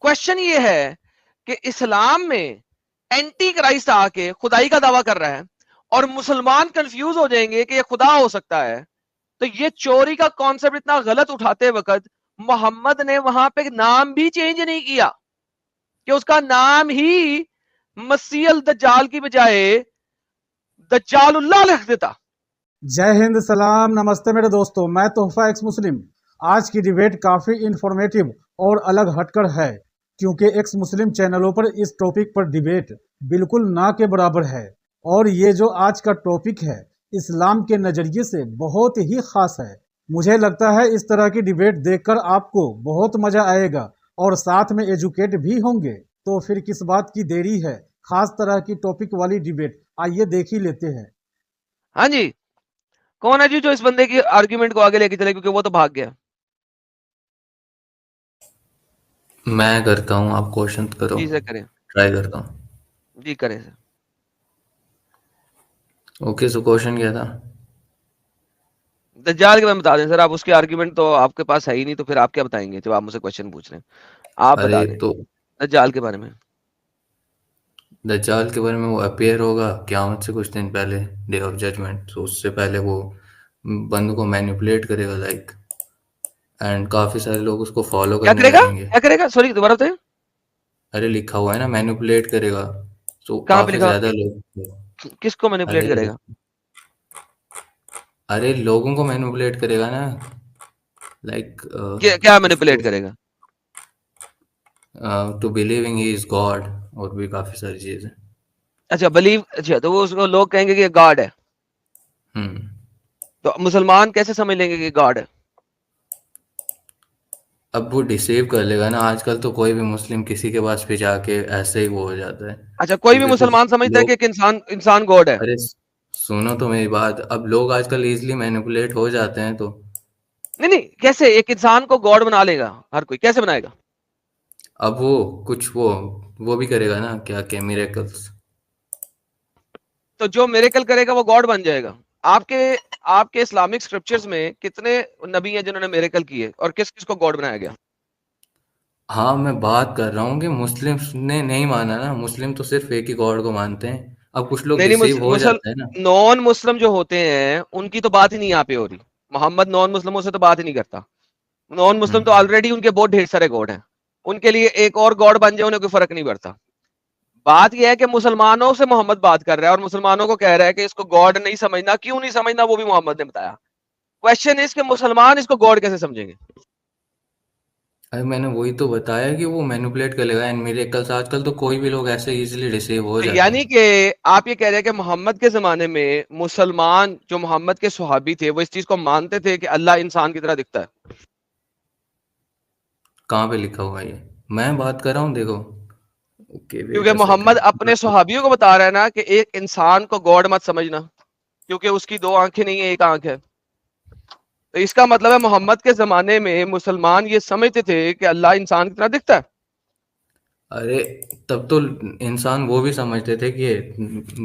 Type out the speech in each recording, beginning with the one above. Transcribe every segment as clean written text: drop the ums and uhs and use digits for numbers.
Question ये है कि इस्लाम में एंटी क्राइस्ट आके खुदाई का दावा कर रहा है और मुसलमान कंफ्यूज हो जाएंगे कि ये खुदा हो सकता है। तो ये चोरी का कॉन्सेप्ट इतना गलत उठाते वक्त मोहम्मद ने वहां पे नाम भी चेंज नहीं किया कि उसका नाम ही मसीह अल दज्जाल की बजाय दज्जालुल्लाह लिख देता। जय हिंद, सलाम, नमस्ते मेरे दोस्तों। मैं तोहफा एक्स मुस्लिम। आज की डिबेट काफ़ी इंफॉर्मेटिव और अलग हटकर है, क्योंकि एक्स मुस्लिम चैनलों पर इस टॉपिक पर डिबेट बिल्कुल ना के बराबर है। और ये जो आज का टॉपिक है, इस्लाम के नज़रिए से बहुत ही ख़ास है। मुझे लगता है इस तरह की डिबेट देखकर आपको बहुत मज़ा आएगा और साथ में एजुकेट भी होंगे। तो फिर किस बात की देरी है? खास तरह की टॉपिक वाली डिबेट आइए देख ही लेते हैं। हाँ जी, कौन है जी जो इस बंदे की आर्ग्यूमेंट को आगे लेके चले, क्योंकि वो तो भाग गया। मैं करता हूँ, आप क्वेश्चन करो। जी सर करें, ट्राई करता हूँ। जी करें सर। ओके, सो क्वेश्चन क्या था? दज्जाल के बारे में बता दें सर आप। उसके आर्ग्यूमेंट तो आपके पास है ही नहीं, तो फिर आप क्या बताएंगे जब आप मुझसे क्वेश्चन पूछ रहे हैं। आप अरे बता दें तो दज्जाल के बारे में। दज्जाल के बारे में, वो अपीयर होगा क़यामत से कुछ दिन पहले, डे ऑफ जजमेंट। तो उससे पहले वो बंदों को मैनिपुलेट करेगा, लाइक, एंड काफ़ी सारे लोग उसको फॉलो क्या करने करेगा, लगेंगे। क्या करेगा, सॉरी दोबारा बताएं। अरे लिखा हुआ है ना, मैनिपुलेट करेगा। तो कहाँ पे काफ़ी लिखा? ज़्यादा लोग। किसको मैनिपुलेट अरे करेगा? अरे लोगों को मैनिपुलेट करेगा ना, लाइक क्या उसको मैनिपुलेट करेगा? To believing he is God, और भी काफ़ी सारी चीज़ें। अच्छा बिलीव, अच्छा तो वो उसको लोग कहेंगे कि गॉड है, हम्म तो मुसलमान कैसे समझ लेंगे कि गॉड है? अब वो डिसेव कर लेगा ना। आजकल तो कोई भी मुस्लिम किसी के पास भी जाके ऐसे ही वो हो जाता है, अच्छा कोई भी क्योंकि कुछ मुसलमान समझता है कि लोग। एक इंसान इंसान गॉड है? अरे सुनो तो मेरी बात। अब लोग आजकल इजीली मैनिपुलेट हो जाते हैं, तो नहीं नहीं, कैसे एक इंसान को गॉड बना लेगा हर कोई, कैसे बनाएगा? अब वो कुछ वो भी करेगा ना, क्या क्या मिरेकल्स। तो जो मिरेकल करेगा वो गॉड बन जाएगा। आपके आपके इस्लामिक स्क्रिप्चर्स में कितने नबी हैं जिन्होंने मिरेकल किए और किस किस को गॉड बनाया गया? हाँ, मैं बात कर रहा हूँ कि मुस्लिम्स ने नहीं माना ना। मुस्लिम तो सिर्फ एक ही गॉड को मानते हैं। अब कुछ लोग नहीं नहीं, डिसीव हो जाते हैं ना। नॉन मुस्लिम जो होते हैं उनकी तो बात ही नहीं यहाँ पे हो रही। मोहम्मद नॉन मुस्लिमों से तो बात ही नहीं करता। नॉन मुस्लिम तो हम्म ऑलरेडी उनके बहुत ढेर सारे गॉड हैं। उनके लिए एक और गॉड बन जाए उन्हें कोई फर्क नहीं पड़ता। बात यह है कि मुसलमानों से मोहम्मद बात कर रहा है और मुसलमानों को कह रहा है कि इसको गॉड नहीं समझना। क्यों नहीं समझना वो भी मोहम्मद ने बताया। क्वेश्चन इज कि मुसलमान इसको गॉड कैसे समझेंगे? अरे मैंने वही तो बताया कि वो मैनिपुलेट कर लेगा एंड मिरेकल्स। आजकल तो कोई भी लोग ऐसे इजीली डिसीव हो जाते यानी हैं। कि आप ये कह रहे हैं कि मोहम्मद के जमाने में मुसलमान जो मोहम्मद के सुहाबी थे वो इस चीज को मानते थे कि अल्लाह इंसान की तरह दिखता है? कहाँ पे लिखा हुआ है ये? मैं बात कर रहा हूँ, देखो। ओके, वेट क्योंकि अ मोहम्मद अपने सेकंड। सुहाबियों को बता रहा है ना कि एक इंसान को गॉड मत समझना, क्योंकि उसकी दो आंखें नहीं है, एक आंख है। तो इसका मतलब है मोहम्मद के जमाने में मुसलमान ये समझते थे कि अल्लाह इंसान की तरह दिखता है। अरे तब तो इंसान वो भी समझते थे कि ये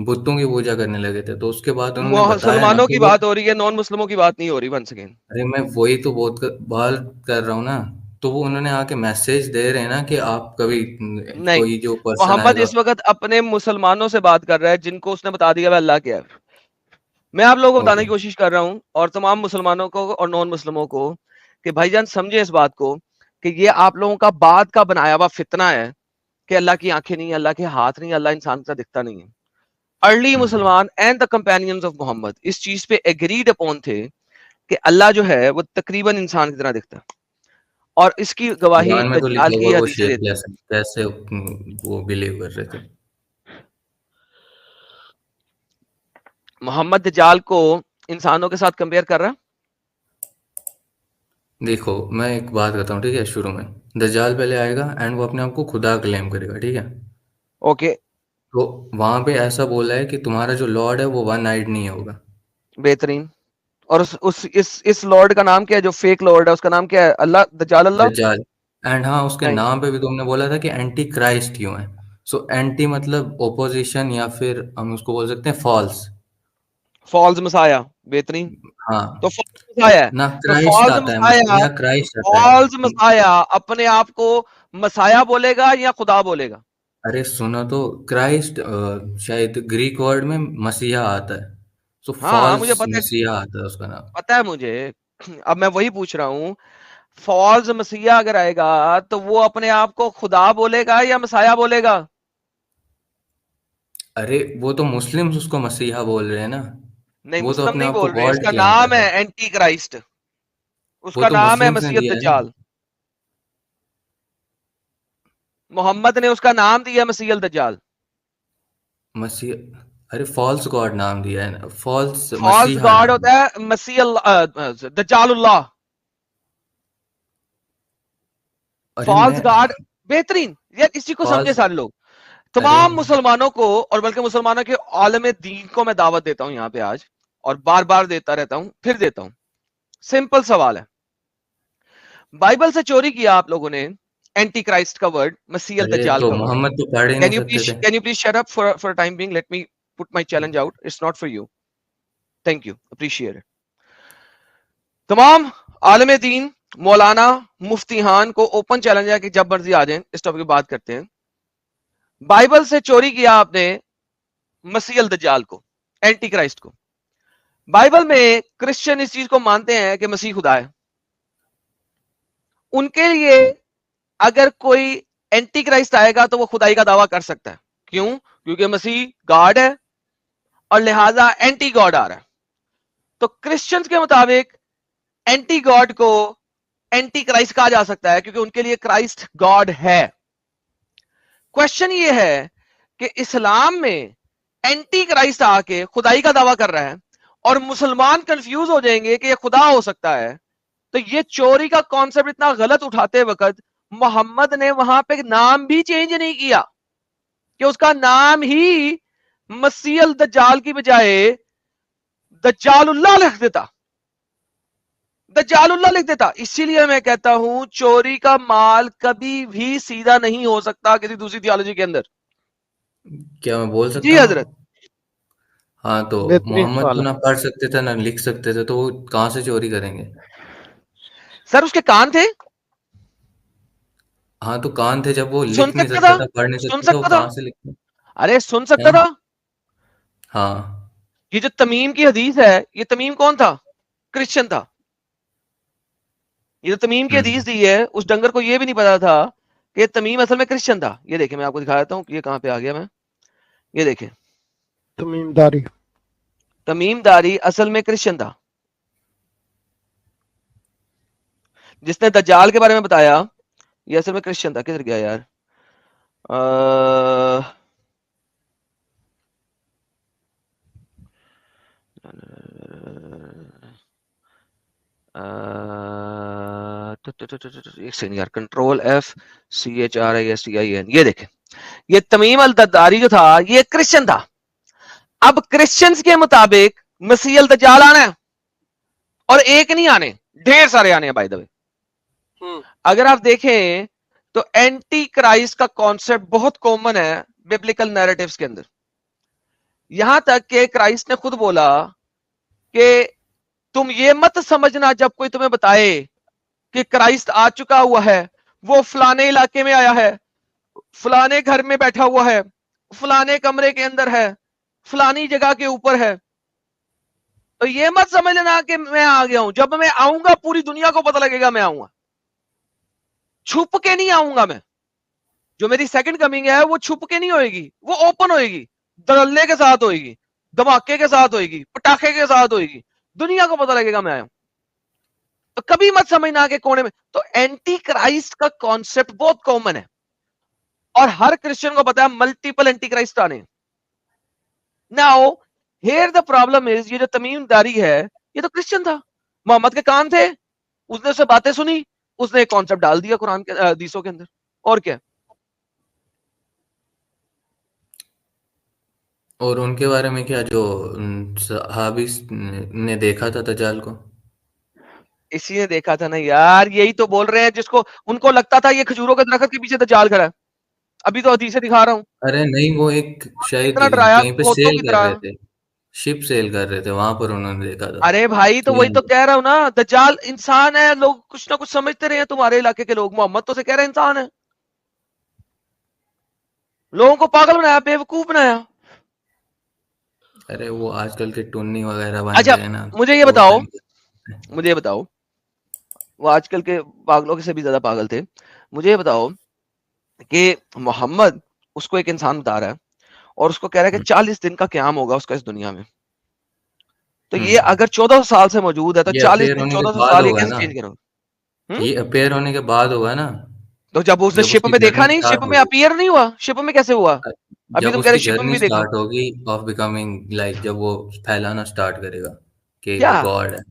बुतों की पूजा करने लगे थे, तो उसके बाद उन्होंने बताया ना मुसलमानों कि की वो। बात हो रही है, नॉन मुस्लिमों की बात नहीं हो रही। वंस अगेन, अरे मैं वही तो बात कर रहा हूँ ना। तो वो उन्होंने आके मैसेज दे रहे हैं ना कि आप कभी नहीं, कोई जो पर्सन मोहम्मद आएगा। इस वक्त अपने मुसलमानों से बात कर रहा है जिनको उसने बता दिया अल्लाह क्या है। मैं आप लोगों को बताने ओके। की कोशिश कर रहा हूं और तमाम मुसलमानों को और नॉन मुस्लिमों को कि भाईजान समझे इस बात को कि ये आप लोगों का बाद का बनाया हुआ फितना है कि अल्लाह की आंखें नहीं, अल्लाह के हाथ नहीं, अल्लाह इंसान का दिखता नहीं है। अर्ली हम्म मुसलमान and the companions of Muhammad इस चीज पे एग्रीड अपॉन थे कि अल्लाह जो है वो तकरीबन इंसान की तरह दिखता है। और इसकी गवाही कुरान में तो दज्जाल लिखा की हुआ वो हदीसें देती हैं। शेपलेस है, कैसे वो बिलीव कर रहे थे? मोहम्मद दज्जाल को इंसानों के साथ कंपेयर कर रहा है। देखो, मैं एक बात करता हूँ, ठीक है। शुरू में दज्जाल पहले आएगा एंड वो अपने आप को खुदा क्लेम करेगा, ठीक है। ओके, तो वहां पे ऐसा बोला है कि तुम्हारा जो लॉर्ड है वो वन आइड नहीं होगा। बेहतरीन। और इस लॉर्ड का नाम क्या है? जो फेक लॉर्ड है उसका नाम क्या है? अल्लाह, दज्जाल अल्लाह। दज्जाल। एंड हाँ, उसके नहीं, नाम पे भी तुमने बोला था कि एंटी क्राइस्ट क्यों है। सो एंटी मतलब ओपोजिशन, या फिर हम उसको बोल सकते हैं फॉल्स। False Messiah. बेहतरीन। तो हाँ, फॉल्स मसाया है। ना तो क्राइस्ट फॉल्स आता है, मसाया, या क्राइस्ट आता है। फॉल्स मसाया अपने आप को मसाया बोलेगा या खुदा बोलेगा? अरे सुनो तो, क्राइस्ट शायद ग्रीक वर्ड में मसीहा आता है, तो हाँ हाँ, मुझे फॉल्स पता है, मसीहा आता है उसका नाम। पता है मुझे। अब मैं वही पूछ रहा हूँ, फॉल्स मसीहा अगर आएगा तो वो अपने आप को खुदा बोलेगा या मसाया बोलेगा? अरे वो तो मुस्लिम्स उसको मसीहा बोल रहे हैं ना, नहीं, वो तो मुस्लिम अपने नहीं आप को बोल रहे, गॉड उसका क्लेम कर नाम है रहे हैं। एंटी क्राइस्ट, वो उसका तो नाम है मुस्लिम्स ने मसीह दिया है ना, दज्जाल। मोहम्मद ने उसका नाम दिया मसीह दज्जाल। मसीह, अरे फॉल्स गॉड नाम दिया है ना, फॉल्स फॉल्स मसीहा गॉड नाम। होता है मसीह दज्जालुल्लाह। अरे फॉल्स मैं, गॉड, बेहतरीन यार, इसी को समझे फॉल्स, सारे लोग। अरे तमाम मुसलमानों को, और बल्कि मुसलमानों के आलम दीन को मैं दावत देता हूं यहां पे आज, और बार बार देता रहता हूं, फिर देता हूं। सिंपल सवाल है, बाइबल से चोरी किया आप लोगों ने एंटी क्राइस्ट का वर्ड, मसीह अरे दज्जाल तो का वर्ड। मोहम्मद तो पढ़ ही नहीं सकते थे। Can you please shut up for time being, let me put my challenge out, it's not for you. Thank you, appreciate it. तमाम आलम दीन, मौलाना, मुफ्तीहान को ओपन चैलेंज है कि जब मर्जी आ जाएं, इस टॉपिक पे बात करते हैं। बाइबल से चोरी किया आपने मसीह दज्जाल को, एंटी क्राइस्ट को। बाइबल में क्रिश्चियन इस चीज को मानते हैं कि मसीह खुदा है। उनके लिए अगर कोई एंटी क्राइस्ट आएगा तो वो खुदाई का दावा कर सकता है। क्यों? क्योंकि मसीह गॉड है और लिहाजा एंटी गॉड आ रहा है। तो क्रिश्चियंस के मुताबिक एंटी गॉड को एंटी क्राइस्ट कहा जा सकता है, क्योंकि उनके लिए क्राइस्ट गॉड है। क्वेश्चन ये है कि इस्लाम में एंटी क्राइस्ट आके खुदाई का दावा कर रहा है और मुसलमान कंफ्यूज हो जाएंगे कि ये खुदा हो सकता है। तो ये चोरी का कॉन्सेप्ट इतना गलत उठाते वक्त मोहम्मद ने वहां पे नाम भी चेंज नहीं किया, कि उसका नाम ही मसीह दज्जाल की बजाय दज्जालुल्लाह लिख देता, दज्जालुल्लाह लिख देता। इसीलिए मैं कहता हूं चोरी का माल कभी भी सीधा नहीं हो सकता किसी दूसरी थियोलॉजी के अंदर। क्या मैं बोल जी सकता हूँ? हजरत। हाँ तो बेहतरीन मोहम्मद सवाल तो है। ना पढ़ सकते थे ना लिख सकते थे, तो वो कहाँ से चोरी करेंगे? सर उसके कान थे, हाँ तो कान थे, जब वो सुन लिख नहीं सकता था, सकता था, पढ़ नहीं सुन सकता था, वो सकता था, कहाँ से लिखते? अरे सुन सकता हैं? था। हाँ। ये जो तमीम की हदीस है, ये तमीम कौन था? क्रिश्चियन था। ये जो तमीम की हदीस हम्म। दी है, उस डंगर को ये भी नहीं पता था कि तमीम असल में क्रिश्चियन था। ये देखिए, मैं आपको दिखा देता हूँ कि ये कहां पे आ गया। मैं ये देखें, तमीमदारी। तमीमदारी असल में क्रिश्चियन था। जिसने दज्जाल के बारे में बताया, ये असल में क्रिश्चियन था। किधर गया यार? अ, एक सेकंड यार, कंट्रोल एफ, CHRISTIN, ये देखें। ये तमीम अल दद्दारी जो था, ये क्रिश्चियन था। अब क्रिश्चियंस के मुताबिक मसीह अल दज्जाल आना है, और एक नहीं आने, ढेर सारे आने हैं बाय द वे। अगर आप देखें तो एंटी क्राइस्ट का कॉन्सेप्ट बहुत कॉमन है बिब्लिकल नैरेटिव्स के अंदर। यहां तक कि क्राइस्ट ने खुद बोला कि तुम ये मत समझना जब कोई तुम्हें बताए कि क्राइस्ट आ चुका हुआ है, वो फलाने इलाके में आया है, फलाने घर में बैठा हुआ है, फलाने कमरे के अंदर है, फलानी जगह के ऊपर है। तो ये मत समझ लेना कि मैं आ गया हूं, जब मैं आऊंगा पूरी दुनिया को पता लगेगा मैं आऊंगा। छुप के नहीं आऊंगा मैं। जो मेरी सेकंड कमिंग है वो छुप के नहीं होएगी, वो ओपन होएगी, धड़ल्ले के साथ होएगी, धमाके के साथ होएगी, पटाखे के साथ होएगी। दुनिया को पता लगेगा मैं आया हूं। तो कभी मत समझना कि कोने में। तो एंटी क्राइस्ट का कॉन्सेप्ट बहुत कॉमन है, और हर क्रिश्चियन को पता है मल्टीपल एंटी क्राइस्ट आने। Now here the problem is, ये जो तमीमदारी है, ये तो क्रिश्चियन था, मोहम्मद के कान थे, उसने उससे बातें सुनी, उसने एक कॉन्सेप्ट डाल दिया कुरान के हदीसों के अंदर। और क्या? और उनके बारे में क्या, जो सहाबी ने देखा था दज्जाल को? इसी ने देखा था ना यार, यही तो बोल रहे हैं, जिसको उनको लगता था ये खजूरों के दरख्त के पीछे दज्जाल खड़ा है। अभी तो हदीसें दिखा रहा हूं। अरे नहीं, वो एक शायद कितना डराया, कहीं पे बहुतों सेल की कर तरह। रहे थे, शिप सेल कर रहे थे, वहां पर उन्होंने देखा था। अरे भाई, तो वही तो इसलिए कह रहा हूं ना, दज्जाल इंसान है। लोग कुछ ना कुछ समझते रहे हैं, तुम्हारे इलाके के लोग। मोहम्मद तो से कह रहे हैं इंसान है। लोगों को पागल बनाया, बेवकूफ बनाया। अरे वो आजकल के टुन्नी वगैरह बन अच्छा गए ना, मुझे ये तो वो बताओ, तरीके। मुझे ये बताओ, वो आजकल के पागलों से भी ज्यादा पागल थे। मुझे ये बताओ कि मोहम्मद उसको एक इंसान बता रहा है और उसको कह रहा है कि 40 दिन का क्याम होगा उसका इस दुनिया में। तो ये हम्म। अगर 1400 साल से मौजूद है तो ये 40 अपेयर दिन होने के 1400 बाद साल ये होगा कैसे ना, चेंज करोगे? ये अपेयर होने के बाद होगा ना, तो जब उसने जब शिप उसकी में देखा जर्नी नहीं, शिप स्टार्ट में होगी। अपीयर नहीं हुआ, शिप में कैसे हुआ? अभी जब तुम कह रहे उसकी शिप में जर्नी भी देखा। स्टार्ट होगी ऑफ बिकमिंग, लाइक जब वो फैलाना स्टार्ट करेगा कि क्या वो गॉड है,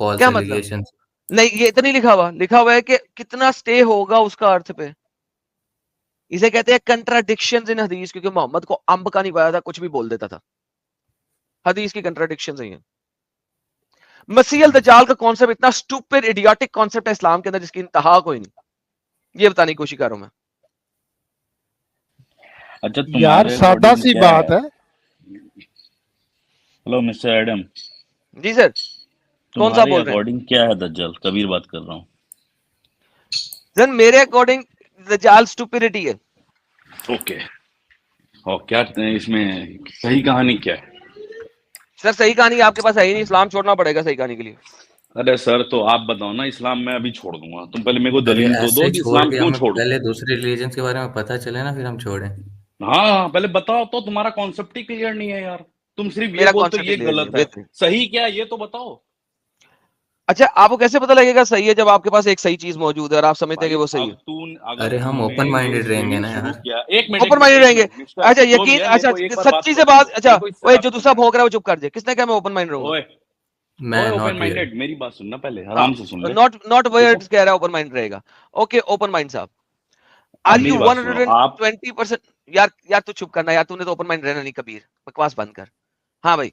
फॉल्स क्या मतलब? एलिगेशन। नहीं, ये इतना नहीं लिखा हुआ है कि कितना स्टे होगा उसका अर्थ पे। इसे कहते हैं कंट्राडिक्शंस इन हदीस, क्योंकि मोहम्मद को अंब का नहीं पता था, कुछ भी बोल देता था। हदीस की कंट्राडिक्शंस है ये। मसीह अल दज्जाल का कॉन्सेप्ट इतना स्टूपिड इडियोटिक कॉन्सेप्ट है इस्लाम के अंदर जिसकी इंतहा कोई नहीं। ये बताने की कोशिश कर रहा हूं मैं। अच्छा, यार तुम्हारे सादा अकॉर्डिंग सी क्या है? बात है। हेलो मिस्टर एडम, जी सर। कौन सा तुम्हारे बोल रहे हैं? अकॉर्डिंग क्या है दज्जल? कबीर बात कर रहा हूँ। सर मेरे अकॉर्डिंग दज्जाल स्टूपिडिटी है। ओके। और क्या इसमें सही कहानी क्या है? सर सही कहानी आपके पास है ही नहीं, इस्लाम छोड़ना पड़ेगा सही कहानी के लिए। अरे सर, तो आप बताओ ना, इस्लाम मैं अभी छोड़ दूंगा, तुम पहले मेरे को अरे दलील तो ऐसे दो कि छोड़ इस्लाम के क्यों हमें छोड़ूं। पहले दूसरे रिलीजन के बारे में पता चले ना, फिर हम छोड़ें। हाँ हाँ, पहले बताओ तो, तुम्हारा कॉन्सेप्ट ही क्लियर नहीं है यार। तुम सिर्फ ये मेरा बोलते हो कॉन्सेप्ट ये क्लियर नहीं है, गलत है, बेहतरीन। सही क्या है ये तो बताओ। अच्छा आपको कैसे पता लगेगा सही है जब आपके पास एक सही चीज मौजूद है और आप समझते हैं कि भाई वो सही अब है? तू, अगर अरे हम तूने ओपन ये माइंडेड रहेंगे ट्रेनिंग ना शुरू यार। किया, एक मिनट एक ओपन मिनट माइंडेड एक रहेंगे। मिनट मिस्टर अच्छा जो भी यकीन, है, मेरे अच्छा को एक बार बात सच्ची से करने बात, दो, अच्छा मेरे को इससे ओए बात जो करने दूसरा दो। भौंक रहा है वो चुप कर जाए, किसने कहा मैं ओपन माइंड रहूंगा? ओए मैं ओए, ओपन नॉट वियर्ड। माइंडेड, मेरी बात सुनना पहले, हाँ, आराम से सुन ले। नॉट नॉट ठीक है, वर्ड्स कह रहा है ओपन माइंड रहेगा। ओके ओपन माइंड साहब, अब आर यू मेरी बात सुनो आप। 120%? यार यार तू चुप करना यार, तूने तो ओपन माइंड रहना नहीं कबीर, बकवास बंद कर। हाँ भाई,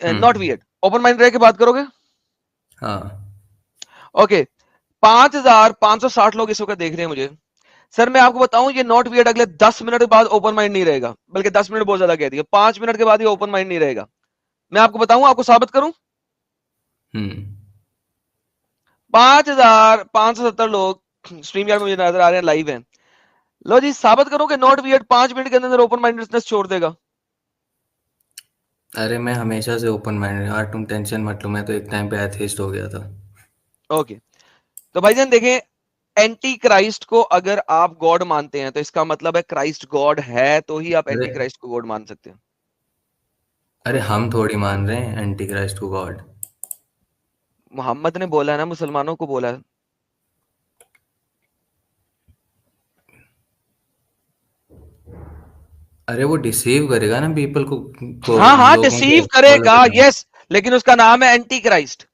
not hmm. Weird, open mind रह के बात करोगे? हाँ। ओके। 5560 लोग इस वक्त देख रहे हैं मुझे। सर मैं आपको बताऊं ये नॉट वियर्ड अगले 10 मिनट के बाद ओपन माइंड नहीं रहेगा, बल्कि 10 मिनट बहुत ज्यादा कह दिया, 5 मिनट के बाद ये ओपन माइंड नहीं रहेगा। मैं आपको बताऊं, आपको साबित करूं। हम्म। 5570 लोग स्ट्रीम यार्ड में मुझे नजर आ रहे हैं, लाइव हैं। लो जी साबित करो कि नॉट वियर्ड 5 मिनट के अंदर ओपन माइंडनेस छोड़ देगा। अरे मैं हमेशा से ओपन माइंडेड यार, तुम टेंशन मत लो, मैं तो एक टाइम पे एथिस्ट हो गया था। ओके। तो भाईजान देखें, एंटी क्राइस्ट को अगर आप गॉड मानते हैं तो इसका मतलब है क्राइस्ट गॉड है, तो ही आप अरे एंटी क्राइस्ट को गॉड मान सकते हैं। अरे हम थोड़ी मान रहे हैं एंटी क्राइस्ट को गॉड। मोहम्मद ने बोला है ना, मुसलमानों को बोला है। अरे वो डिसीव करेगा ना पीपल को हाँ हाँ लोगों डिसीव को फॉलो करेगा, करने। यस, लेकिन उसका नाम है एंटी क्राइस्ट।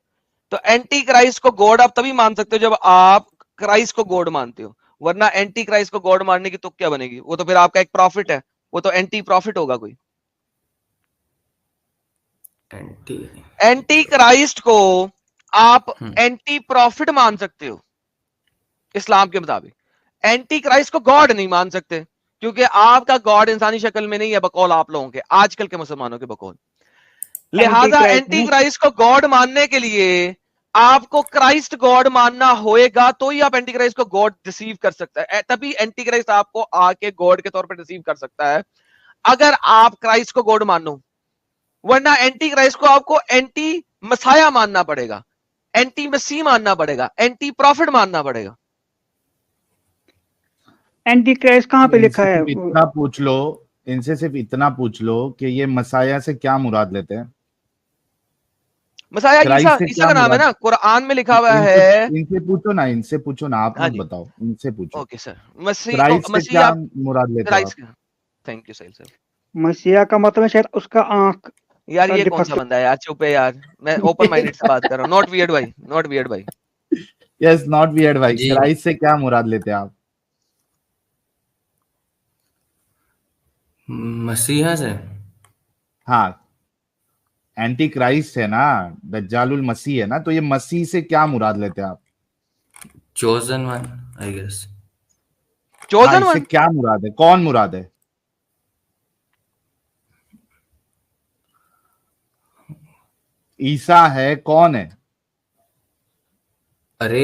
तो एंटी क्राइस्ट को गॉड आप तभी मान सकते हो जब आप क्राइस्ट को गॉड मानते हो, वरना एंटी क्राइस्ट को गॉड मानने की तुक क्या बनेगी? वो तो फिर आपका एक प्रॉफिट है, वो तो एंटी प्रॉफिट होगा कोई। एंटी। एंटी क्राइस्ट को आप एंटी प्रॉफिट मान सकते हो इस्लाम के मुताबिक, एंटी क्राइस्ट को गॉड नहीं मान सकते, क्योंकि आपका गॉड इंसानी शक्ल में नहीं है बकौल आप लोगों के, आजकल के मुसलमानों के बकौल। एंटी लिहाजा क्राइस्ट एंटी नहीं। क्राइस्ट को गॉड मानने के लिए आपको क्राइस्ट गॉड मानना होएगा, तो ही आप एंटी क्राइस्ट को गॉड रिसीव कर सकता है, तभी एंटी क्राइस्ट आपको आके गॉड के तौर पर रिसीव कर सकता है, अगर आप क्राइस्ट को गॉड मानो। वरना एंटी क्राइस्ट को आपको एंटी मसाया मानना पड़ेगा, एंटी मसीह मानना पड़ेगा, एंटी प्रॉफिट मानना पड़ेगा। एंटी क्राइस्ट कहाँ पे लिखा इनसे है? सिर्फ इतना पूछ लो, इनसे सिर्फ इतना पूछ लो कि ये मसाया से क्या मुराद लेते हैं। मसाया ईसा, क्राइस्ट से ईसा क्या का नाम है मुराद। ना, कुरान में लिखा हुआ इनसे है। इनसे पूछो ना, इनसे पूछो ना, आप हाँ मत जी, बताओ, इनसे पूछो। Okay sir. मसीह क्राइस्ट से मसीह क्या आप मुराद लेते हो आप। क्राइस्ट, थैंक यू सही सर। मसीहा का मतलब है शायद उसका आंख यार का ये कौन सा डिफरेंस। बंदा है यार, चुप है यार, मैं ओपन माइंडेड से बात कर रहा हूँ, नॉट वियर्ड भाई, नॉट वियर्ड भाई। यस नॉट वियर्ड भाई, जी। क्राइस्ट से क्या मुराद लेते हैं आप। मसीहा से। हाँ, एंटी क्राइस्ट है ना, दज्जालुल मसीह है ना, तो ये मसीह से क्या मुराद लेते हैं आप। Chosen one I guess. हाँ, चोजन इससे वन। क्या मुराद है, कौन मुराद है। ईसा है, कौन है। अरे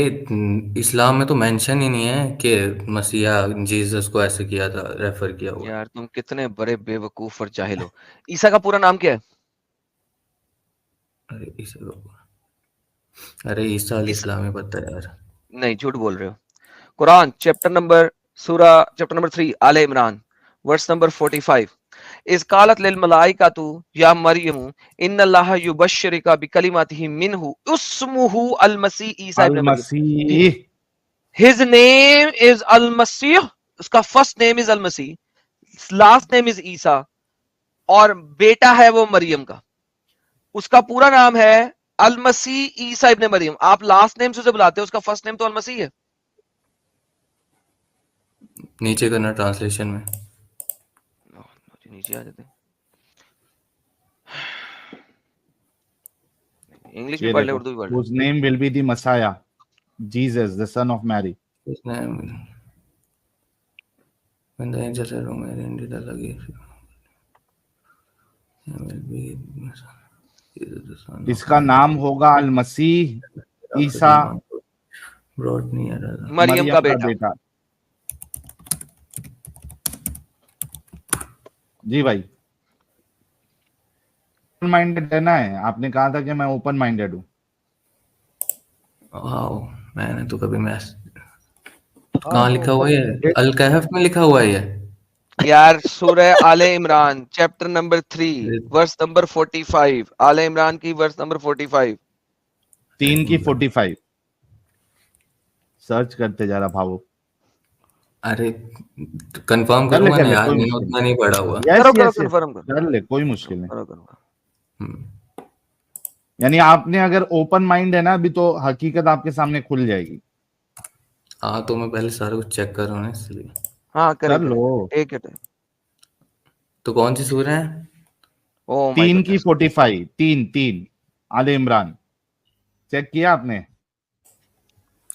इस्लाम में तो मेंशन ही नहीं है कि मसीहा जीसस को ऐसे किया था, रेफर किया हुआ। यार तुम कितने बड़े बेवकूफ और जाहिल हो। ईसा का पूरा नाम क्या है? अरे अरे ईसा अल ईसा, इस्लाम में पता है यार। नहीं झूठ बोल रहे हो। कुरान चैप्टर नंबर 3 आले इमरान वर्स नंबर 45, इस कालत लिल मलाइकातु या मरियम इन्नल्लाह युबश्शिरुका बिकलिमातिहि मिनहु उस्मुहु अल मसीह ईसा अल इब्न मरियम। मसीह। His name is al Masih, उसका first name is al Masih, last name is Isa, और बेटा है वो मरियम का। उसका पूरा नाम है अल मसीह ईसा इब्न मरियम। आप लास्ट नेम से उसे बुलाते हो, उसका फर्स्ट नेम तो अल मसीह है। नीचे करना ट्रांसलेशन में। नीचे आ जाते हैं, इंग्लिश भी ये पढ़ ले, देखो, उर्दू भी पढ़ ले। whose name will be the Messiah, Jesus, the son of Mary. When the angel said, "Oh Mary, indeed Allah gave you will be Jesus the son of इसका नाम होगा अल मसीह ईसा, brought near Allah." मरियम का बेटा। जी भाई, ओपन माइंडेड रहना है। आपने कहा था कि मैं ओपन माइंडेड हूँ। वाओ, मैंने तो कभी मैस कहाँ लिखा हुआ है? अल कहफ में लिखा हुआ है ये। यार सूरह Aal Imran chapter number 3 verse number 45, Aal Imran की वर्स नंबर 45, 3 की 45 सर्च करते जा रहा भावो। अरे कंफर्म कर ले, करूंगा कर ना ले, यार, कोई मैंने मुश्किल उतना नहीं पढ़ा हुआ। यस करो करो यस कंफर्म करो, कर ले, कोई मुश्किल नहीं। करो करो। यानी आपने अगर ओपन माइंड है ना अभी, तो हकीकत आपके सामने खुल जाएगी। हाँ, तो मैं पहले सारा कुछ चेक कर रहा हूँ ना, इसलिए। हाँ कर लो। Take it. तो कौन सी सूरह है? ओ माय 3 की गॉडनेस। 45, 3 आले इमरान चेक किया आपने?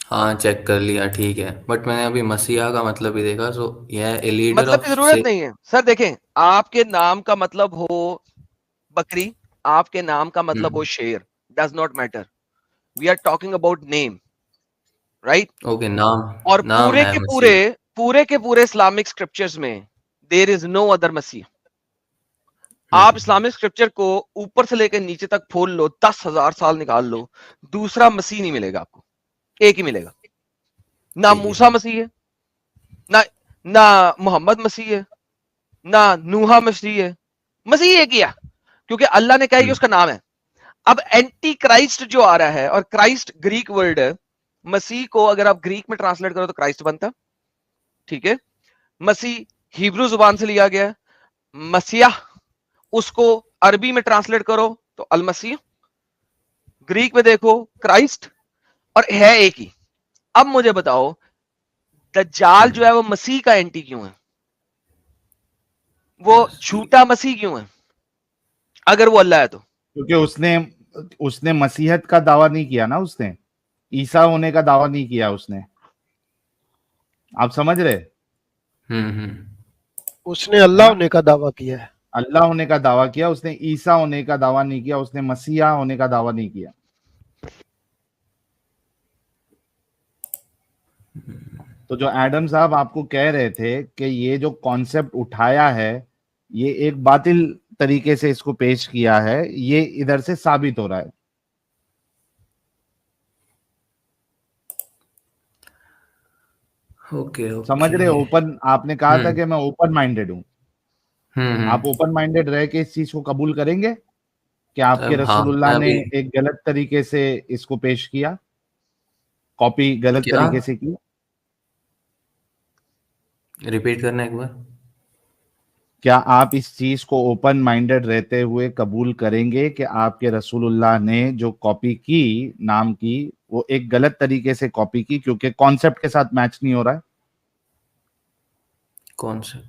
हाँ, चेक कर लिया, ठीक है। बट मैंने अभी मसीहा का मतलब ही देखा, सो यह ए लीडर मतलब ऑफ की जरूरत नहीं है सर। देखें, आपके नाम का मतलब हो बकरी, आपके नाम का मतलब हो शेर, does not matter. We are talking about name, right? Okay, नाम और नाम पूरे है के मसीहा। पूरे इस्लामिक स्क्रिप्चर्स में देयर इज नो अदर मसीह। आप इस्लामिक स्क्रिप्चर को ऊपर से लेकर नीचे तक खोल लो, 10,000 साल निकाल लो, दूसरा मसीह नहीं मिलेगा आपको, एक ही मिलेगा। ना मूसा मसीह है, ना ना मोहम्मद मसीह है, ना नूहा मसीह है। मसीह एक ही है, क्योंकि अल्लाह ने कहा कि उसका नाम है। अब एंटी क्राइस्ट जो आ रहा है, और क्राइस्ट ग्रीक वर्ड है, मसीह को अगर आप ग्रीक में ट्रांसलेट करो तो क्राइस्ट बनता, ठीक है। मसीह हिब्रू जुबान से लिया गया है। मसीहा, उसको अरबी में ट्रांसलेट करो तो अल मसीह, ग्रीक में देखो क्राइस्ट, और है एक ही। अब मुझे बताओ, दज्जाल जो है वो मसीह का एंटी क्यों है? वो झूठा मसीह क्यों है अगर वो अल्लाह है तो? क्योंकि उसने मसीहत का दावा नहीं किया ना, उसने ईसा होने का दावा नहीं किया उसने। आप समझ रहे? उसने अल्लाह होने का दावा किया है। अल्लाह होने का दावा किया उसने, ईसा होने का दावा नहीं किया उसने, मसीहा होने का दावा नहीं किया। तो जो एडम साहब आपको कह रहे थे कि ये जो कॉन्सेप्ट उठाया है, ये एक बातिल तरीके से इसको पेश किया है, ये इधर से साबित हो रहा है। ओके, समझ रहे? ओपन, आपने कहा था कि मैं ओपन माइंडेड हूं। आप ओपन माइंडेड रह के इस चीज को कबूल करेंगे कि आपके रसूलुल्लाह ने एक गलत तरीके से इसको पेश किया, कॉपी गलत तरीके से की? रिपीट करना एक बार। क्या आप इस चीज को ओपन माइंडेड रहते हुए कबूल करेंगे कि आपके रसूलुल्लाह ने जो कॉपी की नाम की, वो एक गलत तरीके से कॉपी की, क्योंकि कॉन्सेप्ट के साथ मैच नहीं हो रहा है? कॉन्सेप्ट?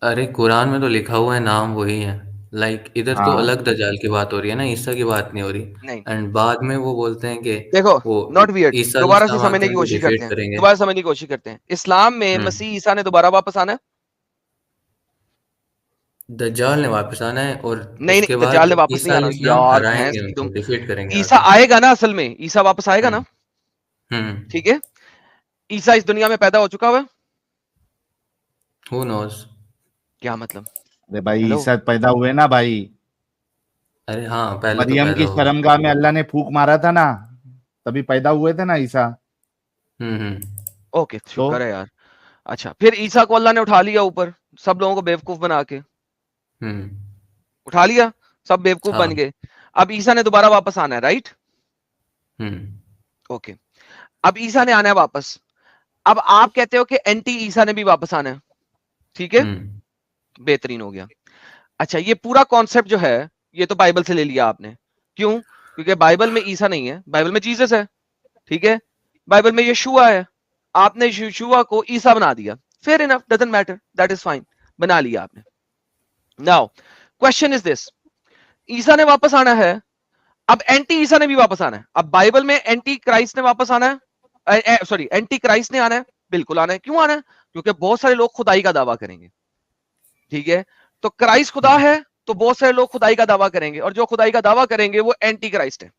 अरे कुरान में तो लिखा हुआ है नाम वही है। लाइक इधर तो अलग दज्जाल की बात हो रही है ना, ईसा की बात नहीं हो रही। एंड बाद में वो बोलते हैं कि देखो, वो नॉट वियर्ड, ईसा दोबारा से समझने की कोशिश करते हैं, करेंगे। दोबारा समझने की कोशिश करते हैं। इस्लाम में मसीह ईसा ने दोबारा वापस आना है? दज्जाल ने वापस आना है और नहीं उसके नहीं, बाद दज्जाल ने वापस नहीं ईसा आना अलैहिस्सलाम यार, भैंस हराएंगे की उनको, तुम। डिफीट करेंगे ईसा आके। आएगा ना, असल में ईसा वापस आएगा हम्म ना, हम्म ठीक है। ईसा इस दुनिया में पैदा हो चुका हुआ, हु नोस। क्या मतलब? अरे भाई हेलो, ईसा पैदा हुए ना भाई, अरे हाँ, पहले तो मरियम पैदा की हुए। शर्मगाह में अल्लाह ने फूंक मारा था ना, तभी पैदा हुए थे ना ईसा। हम्म। ओके तो शुक्र है यार। अच्छा, फिर ईसा को अल्लाह ने उठा लिया ऊपर, सब लोगों को बेवकूफ बना के हम्म। उठा लिया, सब बेवकूफ हाँ। बन गए। अब ईसा ने दोबारा वापस आना है, राइट? हम्म ओके, अब ईसा ने आना है वापस। अब आप कहते हो कि एंटी ईसा ने भी वापस आना है, ठीक है, हम्म बेहतरीन हो गया। अच्छा, ये पूरा कॉन्सेप्ट जो है, ये तो बाइबल से ले लिया आपने। क्यों? क्योंकि बाइबल में ईसा नहीं है, बाइबल में जीसस है, ठीक है। बाइबल में यशुआ है, आपने यशुआ को ईसा बना दिया। Fair enough, doesn't matter, that is fine, बना लिया आपने। नाउ क्वेश्चन इज दिस, ईसा ने वापस आना है, अब एंटी ईसा ने भी वापस आना है। अब बाइबल में एंटी क्राइस्ट ने वापस आना है, सॉरी एंटी क्राइस्ट ने आना है, बिल्कुल आना है। क्यों आना है? क्योंकि बहुत सारे लोग खुदाई का दावा करेंगे, ठीक है। तो क्राइस्ट खुदा है, तो बहुत सारे लोग खुदाई का दावा करेंगे, और जो खुदाई का दावा करेंगे वो एंटी क्राइस्ट है,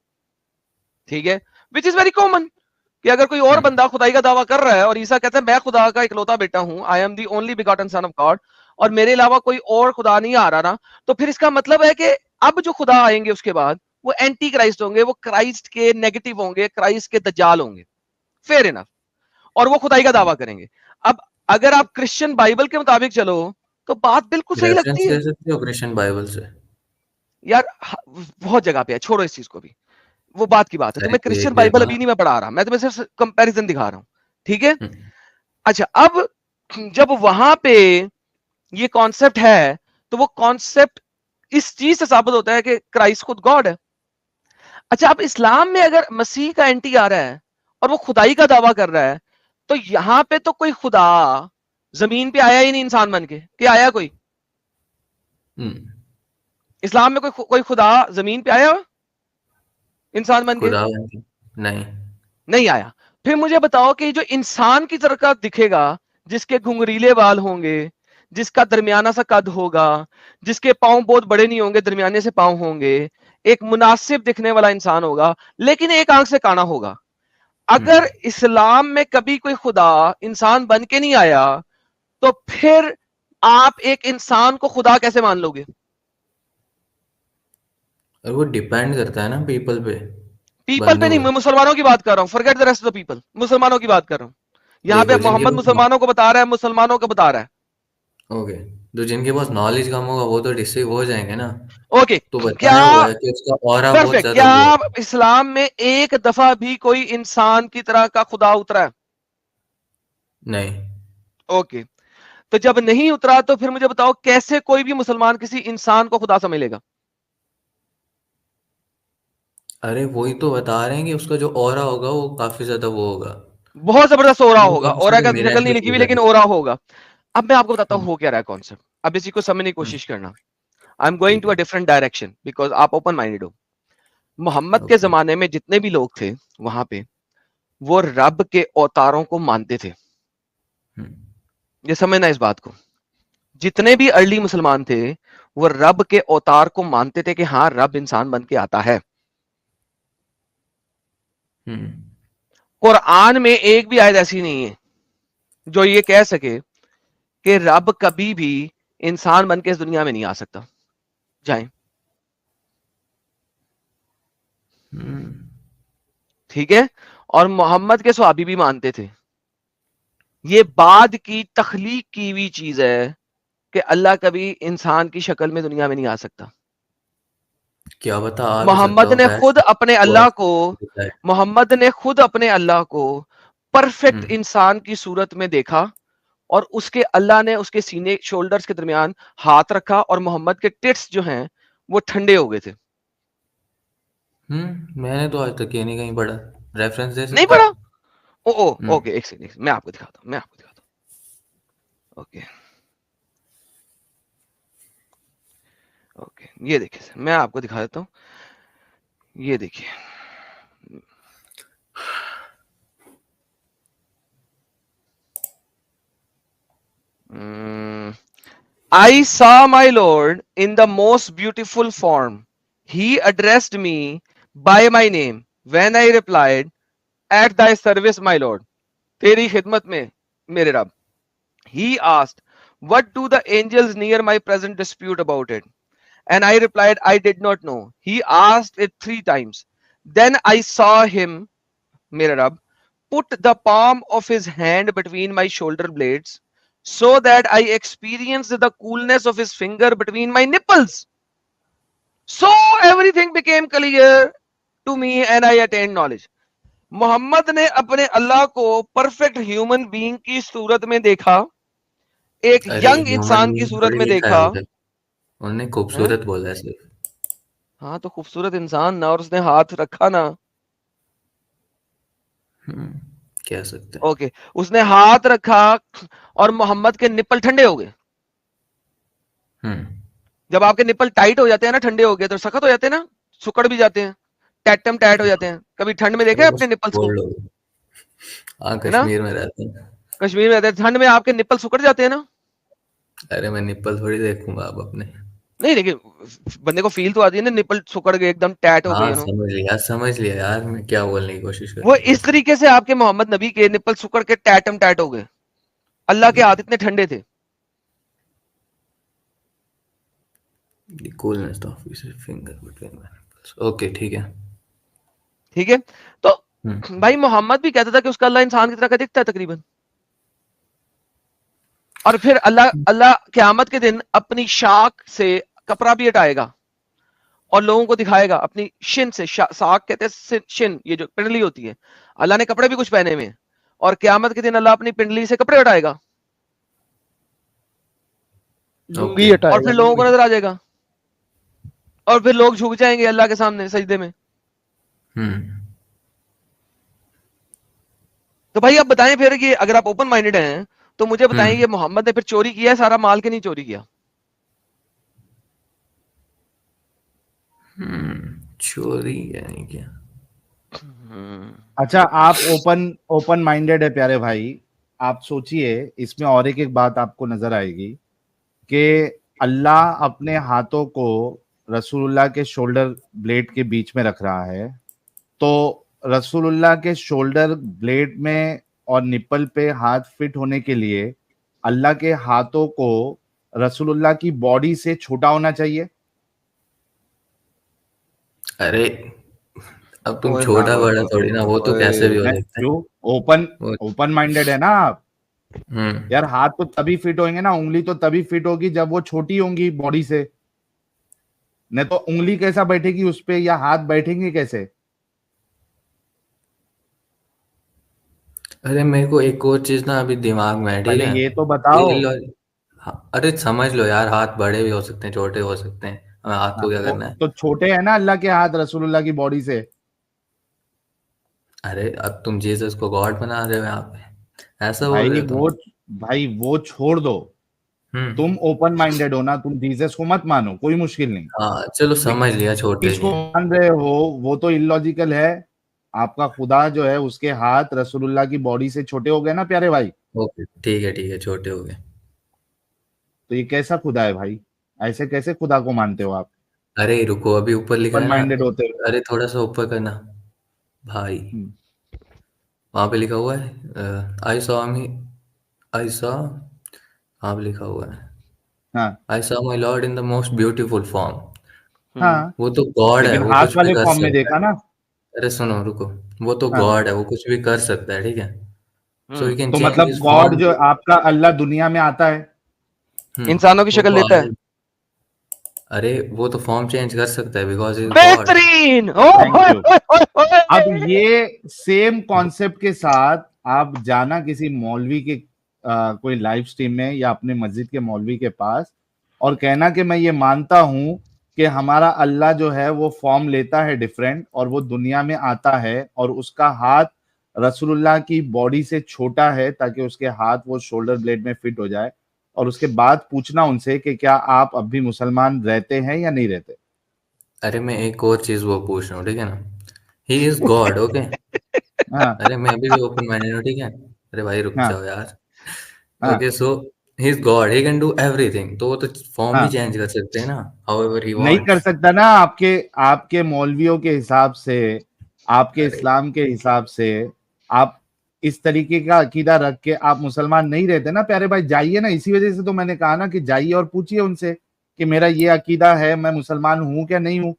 ठीक है। विच इज वेरी कॉमन, कि अगर कोई और बंदा खुदाई का दावा कर रहा है और ईसा कहते हैं मैं खुदा का इकलौता बेटा हूं, I am the only begotten son of God, और मेरे अलावा कोई और खुदा नहीं आ रहा ना, तो फिर इसका मतलब है कि अब जो खुदा आएंगे उसके बाद वो एंटी क्राइस्ट होंगे, वो क्राइस्ट के नेगेटिव होंगे, क्राइस्ट के दज्जाल होंगे। फेयर इनफ, और वो खुदाई का दावा करेंगे। अब अगर आप क्रिश्चियन बाइबल के मुताबिक चलो तो बात बिल्कुल सही रेफरेंस लगती है ले सकते हो क्रिश्चियन बाइबल से। यार। बहुत जगह पे है, छोड़ो इस चीज को भी, वो बात की बात है। अरे तुम्हें देख क्रिश्चियन बाइबल देखो ना। अभी नहीं मैं पढ़ा रहा, मैं तुम्हें सिर्फ कंपैरिजन दिखा रहा हूं, ठीक है। हम्म अच्छा, अब जब वहां पे ये कॉन्सेप्ट है, तो वो कॉन्सेप्ट इस चीज से साबित होता है कि क्राइस्ट खुद गॉड है। अच्छा, अब इस्लाम में अगर मसीह का एंटी आ रहा है और वो खुदाई का दावा कर रहा है, तो यहां पे तो कोई खुदा जमीन पे आया ही नहीं इंसान बन के, क्या आया कोई? हम्म। इस्लाम में कोई खुदा जमीन पे आया इंसान बन के? खुदा नहीं। नहीं आया। फिर मुझे बताओ कि जो इंसान की तरह का दिखेगा, जिसके घुंघरीले बाल होंगे, जिसका दरमियाना सा कद होगा, जिसके पांव बहुत बड़े नहीं होंगे, दरमियाने से पांव होंगे, एक मुनासिब दिखने वाला इंसान होगा, लेकिन एक आंख से काना होगा। अगर इस्लाम में कभी कोई खुदा इंसान बन के नहीं आया, तो फिर आप एक इंसान को खुदा कैसे मान लोगे? और वो डिपेंड करता है ना पीपल पे, पीपल पे बंदों नहीं, पे। मैं मुसलमानों की बात कर रहा हूं, forget the rest of the people, मुसलमानों की बात कर रहा हूं। यहां पे देखो जिनके मोहम्मद पास मुसलमानों को बता रहा है, मुसलमानों को बता रहा है। ओके, तो जिनके पास नॉलेज कम होगा वो तो डिसीव हो जाएंगे ना। ओके, तो क्या, बताया हुआ है कि उसका ऑरा बहुत परफेक्ट, ज्यादा क्या वो है। इस्लाम में एक दफा भी कोई इंसान की तरह का खुदा उतरा है? नहीं। ओके, तो जब नहीं उतरा तो फिर मुझे बताओ कैसे कोई भी मुसलमान किसी इंसान को खुदा समझ लेगा? अरे वही तो बता रहे हैं कि उसका जो ऑरा होगा वो काफी ज्यादा वो होगा। बहुत जबरदस्त ओरा वो होगा, काफी ओरा ज्यादा का शक्ल नहीं मिराकुलस लिखी हुई होगा। लेकिन ओरा होगा। अब मैं आपको बताता हूं हम्म, हो क्या रहा है कॉन्सेप्ट, अब इसी को समझने की हम्म, कोशिश करना। आई एम गोइंग ठीक टू अ है। डिफरेंट डायरेक्शन बिकॉज आप ओपन माइंडेड हो। मोहम्मद के ओके। जमाने में जितने भी लोग थे वहां पे, वो रब के अवतारों को मानते थे। हम्म ये समझना इस बात को, जितने भी अर्ली मुसलमान थे वो रब के अवतार को मानते थे कि हाँ रब इंसान बन के आता है। हम्म कुरान में एक भी आयत ऐसी नहीं है जो ये कह सके कि रब कभी भी इंसान बन के इस दुनिया में नहीं आ सकता। जाए, हम्म ठीक है। और मोहम्मद के सहाबी भी मानते थे। ये बाद की तखलीक की हुई चीज है कि अल्लाह कभी इंसान की शक्ल में दुनिया में नहीं आ सकता। क्या बता आ भी सकता मोहम्मद हो ने दैट खुद अपने अल्लाह को, मोहम्मद ने खुद अपने अल्लाह को परफेक्ट हम्म इंसान की सूरत में देखा, और उसके अल्लाह ने उसके सीने शोल्डर्स के दरमियान हाथ रखा और मोहम्मद के टिट्स जो हैं वो ठंडे हो गए थे। मैंने तो आज तक ये नहीं कहीं पढ़ा। रेफरेंस दे नहीं सकते पढ़ा? हो। ओ ओ हम्म ओके, एक सेकंड मैं आपको दिखाता हूं, मैं आपको दिखाता हूं। ओके ओके, ये देखिए मैं आपको दिखा देता हूं, ये देखिए। I saw my Lord in the most beautiful form. He addressed me by my name. When I replied, at thy service, my Lord. तेरी खिदमत में मेरे रब. He asked, what do the angels near my present dispute about it? And I replied, I did not know. He asked it 3 times. Then I saw him, मेरे रब, put the palm of his hand between my shoulder blades, so that I experienced the coolness of his finger between my nipples. So everything became clear to me and I attained knowledge. Mohammad ने अपने अल्लाह को perfect human being की सूरत में देखा, एक अरे young human इंसान की बीइंग सूरत थोड़ी में लिखा है देखा. उधर, उन्होंने खूबसूरत बोला है सिर्फ. हाँ तो खूबसूरत इंसान ना, और उसने हाथ रखा ना. कह सकते हैं. ओके, उसने हाथ रखा और मोहम्मद के निप्पल ठंडे हो गए. जब आपके निप्पल टाइट हो जाते हैं ना, ठंडे हो गए, तो सख्त हो जाते हैं ना, सुकड़ भी जाते हैं, टैटम टैट हो जाते हैं. कभी ठंड में देखे अरे अपने बस निप्पल्स को? बोल लो. हाँ है ना, कश्मीर में रहते हैं. कश्मीर में रहते हैं, ठंड में आपके निप्पल सुकड़ जाते हैं ना. अरे मैं निप्पल थोड़ी देखूंगा अब अपने. नहीं लेकिन बंदे को फील तो आती है ना, निप्पल सुकड़ गए, एकदम टैट हो गई. हाँ समझ लिया यार, मैं क्या बोलने की कोशिश कर वो रहा इस तरीके से आपके मोहम्मद नबी के निप्पल सुकड़ के टैटम टैट हो गए. अल्लाह के हाथ इतने ठंडे थे. The coolness of his finger between my nipples. Okay ठीक है. ठीक है, तो भाई मोहम्मद भी कहता था कि उसका अल्लाह इंसान की तरह का दिखता है तकरीबन. और फिर अल्लाह क़यामत के दिन अपनी शाख से कपड़ा भी हटाएगा और लोगों को दिखाएगा अपनी शिन से. साख कहते हैं शिन, ये जो पिंडली होती है. अल्लाह ने कपड़े भी कुछ पहने हुए हैं, और क़यामत के दिन अल्लाह अपनी पिंडली से कपड़े हटाएगा लुंगी हटाएगा, और फिर लोगों को नजर आ जाएगा, और फिर लोग झुक जाएंगे अल्लाह के सामने सजदे में. तो भाई आप बताएं फिर, कि अगर आप ओपन माइंडेड हैं तो मुझे बताएं, ये मोहम्मद ने फिर चोरी किया है सारा माल, के नहीं चोरी किया? चोरी यानी क्या? अच्छा, आप ओपन माइंडेड है प्यारे भाई. आप सोचिए, इसमें और एक बात आपको नजर आएगी कि अल्लाह अपने हाथों को रसूलुल्लाह के शोल्डर ब्लेड के बीच में रख रहा है, तो रसूलुल्लाह के शोल्डर ब्लेड में और निप्पल पे हाथ फिट होने के लिए अल्लाह के हाथों को रसूलुल्लाह की बॉडी से छोटा होना चाहिए. अरे अब तुम छोटा बड़ा थोड़ी ना, वो तो कैसे भी हो सकता है. ओपन माइंडेड है ना आप यार. हाथ तो तभी फिट होंगे ना, उंगली तो तभी फिट होगी जब वो छोटी होंगी बॉडी से. नहीं तो उंगली कैसा बैठेगी उस पे, या हाथ बैठेंगे कैसे? अरे मेरे को एक और चीज ना अभी दिमाग में है, ठीक है? ये तो बताओ. अरे समझ लो यार, हाथ बड़े भी हो सकते हैं, छोटे हो सकते हैं, हमें हाथ को क्या करना है? तो छोटे है ना अल्लाह के हाथ रसूलुल्लाह की बॉडी से. अरे अब तुम जीसस को गॉड बना रहे हो यहाँ पे, ऐसा बोल रहे हो? भाई वो छोड़ दो. तुम ओपन माइंडेड हो ना, तुम जीसस को मत मानो, कोई मुश्किल नहीं. हाँ चलो समझ लिया, छोटे इसको मान रहे हो वो तो इलॉजिकल है. आपका खुदा जो है उसके हाथ रसूलुल्लाह की बॉडी से छोटे हो गए ना प्यारे भाई. ओके ठीक है, छोटे हो गए. तो ये कैसा खुदा है भाई? ऐसे कैसे खुदा को मानते हो आप? अरे रुको, अभी ऊपर लिखा है माइंडेड ना. होते. अरे थोड़ा सा ऊपर करना भाई. वहां पे लिखा हुआ है आई सॉ, वहां पे लिखा हुआ है I saw my Lord in the most beautiful form. वो तो गॉड है, वो हाथ कुछ वाले भी कर फॉर्म में सकता देखा है. ना. अरे सुनो रुको, वो तो गॉड है, वो कुछ भी कर सकता है, ठीक है? सो वी कैन तो चेंज मतलब हिज गॉड फॉर्म. जो आपका अल्लाह दुनिया में आता है, इंसानों की शक्ल लेता है. अरे वो तो फॉर्म चेंज कर सकता है, बिकॉज इज बेहतरीन. अब ये सेम कॉन्सेप्ट के साथ आप जाना किसी मौलवी के कोई लाइव स्ट्रीम में या अपने मस्जिद के मौलवी के पास और कहना कि मैं ये मानता हूं कि हमारा अल्लाह जो है वो फॉर्म लेता है डिफरेंट और वो दुनिया में आता है और उसका हाथ रसूलुल्लाह की बॉडी से छोटा है ताकि उसके हाथ वो शोल्डर ब्लेड में फिट हो जाए, और उसके बाद पूछना उनसे कि क्या आप अब भी मुसलमान रहते हैं या नहीं रहते. अरे मैं एक और चीज वो पूछ रहा हूँ, ठीक है ना? ही इज गॉड, ओके? अरे मैं अभी भी ओपन माइंडेड हूँ, ठीक है? अरे भाई रुक जाओ यार. Okay, so he is God, he can do everything, तो वो तो फॉर्म भी हाँ, चेंज कर सकते हैं ना, हाउएवर ही नहीं कर वांट्स। सकता ना। आपके मौलवियों के हिसाब से, आपके अरे इस्लाम के हिसाब से, आप इस तरीके का अकीदा रख के आप मुसलमान नहीं रहते ना प्यारे भाई। जाइए ना, इसी वजह से तो मैंने कहा ना कि जाइए और पूछिए उनसे कि मेरा ये अकीदा है, मैं मुसलमान हूं क्या नहीं हूं।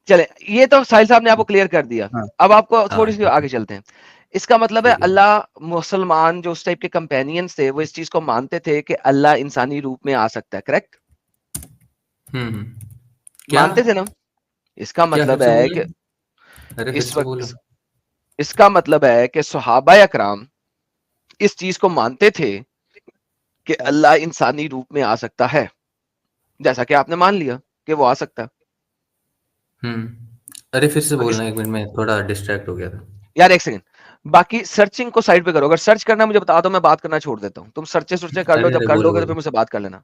चले, ये तो साहिल साहब ने आपको क्लियर कर दिया। हाँ, अब आपको हाँ थोड़ी सी आगे चलते हैं। इसका मतलब है ठीक है। अल्लाह, मुसलमान जो उस टाइप के कंपेनियंस थे वो इस चीज को मानते थे कि अल्लाह इंसानी रूप में आ सकता है, करेक्ट? क्या मानते थे ना? इसका क्या फिर मतलब से है बोले, कि अरे फिर इस से बोलो। वक्त, इसका मतलब है कि सहाबा अकराम इस चीज को मानते थे कि अल्लाह इंसानी रूप में आ सकता है, जैसा कि आपने मान लिया कि वो आ सकता है। अरे फिर से तो बोलना, एक मिनट में थोड़ा डिस्ट्रैक्ट हो गया था। यार एक सेकंड, बाकी सर्चिंग को साइड पे करो। अगर सर्च करना मुझे बता दो, मैं बात करना छोड़ देता हूँ। तुम सर्चे सुर्चे कर लो, अरे जब अरे कर बोलो लोगे तो फिर बोलो मुझसे बात कर लेना।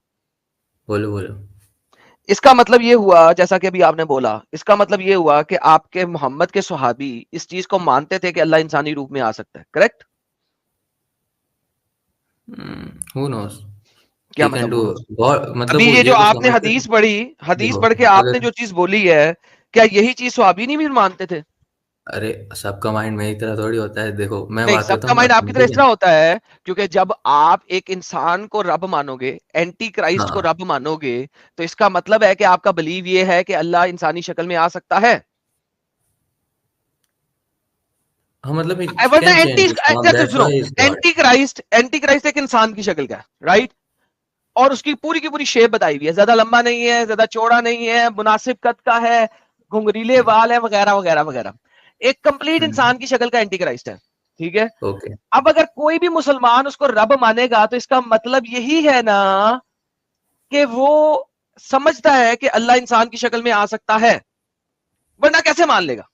बोलो बोलो। इसका मतलब ये हुआ, जैसा कि अभी आपने बोला, इसका मतलब ये हुआ कि आपके मोहम्मद के सुहाबी इस चीज को मानते थे कि अल्लाह इंसानी रूप में आ सकता है, करेक्ट? हु नोस, क्या ही कैन मतलब डू बोलो? गॉड, मतलब अभी वो ये जो ये तो आपने समझते थे। हदीस पढ़ी, हदीस देखो पढ़ के आपने अगर, जो चीज बोली है, क्या यही चीज सुहाबी नहीं भी मानते थे? अरे सबका माइंड मेरी तरह थोड़ी होता है, देखो मैं नहीं, बात करता सबका हूँ ना माइंड अपनी, आपकी तरह ठीक इस है। तरह होता है, क्योंकि जब आप एक इंसान को रब मानोगे, एंटी क्राइस्ट को हाँ रब मानोगे, तो इसका मतलब है कि आपका बिलीव ये है कि अल्लाह इंसानी शक्ल में आ सकता है। हाँ, मतलब इट वरना can anti, change it's form, जैसे दैट्स सुनो, why is God. Anti Christ एक इंसान की शक्ल का है, राइट? और उसकी पूरी की पूरी शेप बताई हुई है, ज्यादा लंबा नहीं है, ज्यादा चौड़ा नहीं है, मुनासिब कद का है, घुंघरीले बाल है, वगैरह वगैरह वगैरह। एक कंप्लीट इंसान की शक्ल का एंटी क्राइस्ट है, ठीक है? ओके। अब अगर कोई भी मुसलमान उसको रब मानेगा, तो इसका मतलब यही है ना कि वो समझता है कि अल्लाह इंसान की शक्ल में आ सकता है, वरना कैसे मान लेगा?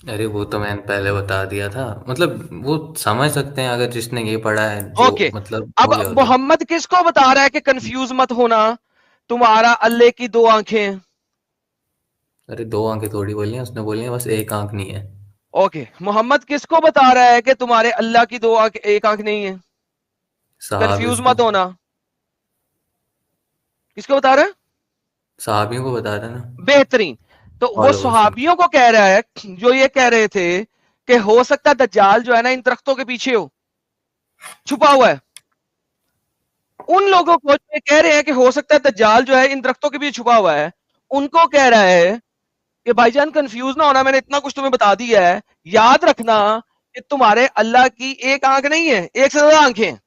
अरे वो तो मैंने पहले बता दिया था, मतलब वो समझ सकते हैं अगर जिसने ये पढ़ा है, जो ओके, मतलब अब हो गया हो तो। मोहम्मद किसको बता रहा है कि कंफ्यूज मत होना, तुम्हारा अल्लाह की दो आंखें हैं। अरे दो आंखें थोड़ी बोली हैं उसने, बोली है बस एक आंख नहीं है। ओके, मोहम्मद किसको बता रहा है कि तुम्हारे अल्लाह की दो आंख, एक आंख नहीं है? कंफ्यूज सहाबियों को। मत होना। किसको बता रहा है? सहाबियों को बता रहा है ना। बेहतरीन। तो वो फॉलोवर्स को। सुहाबियों को कह रहा है, जो ये कह रहे थे कि हो सकता है दज्जाल जो है ना इन दरख्तों के पीछे हो, छुपा हुआ है। उन लोगों को जो ये कह रहे हैं कि हो सकता है दज्जाल जो है इन दरख्तों के पीछे छुपा हुआ है, उनको कह रहा है कि भाईजान कंफ्यूज ना होना, मैंने इतना कुछ तुम्हें बता दिया है, याद रखना कि तुम्हारे अल्लाह की एक आंख नहीं है, एक से ज्यादा आंखें हैं,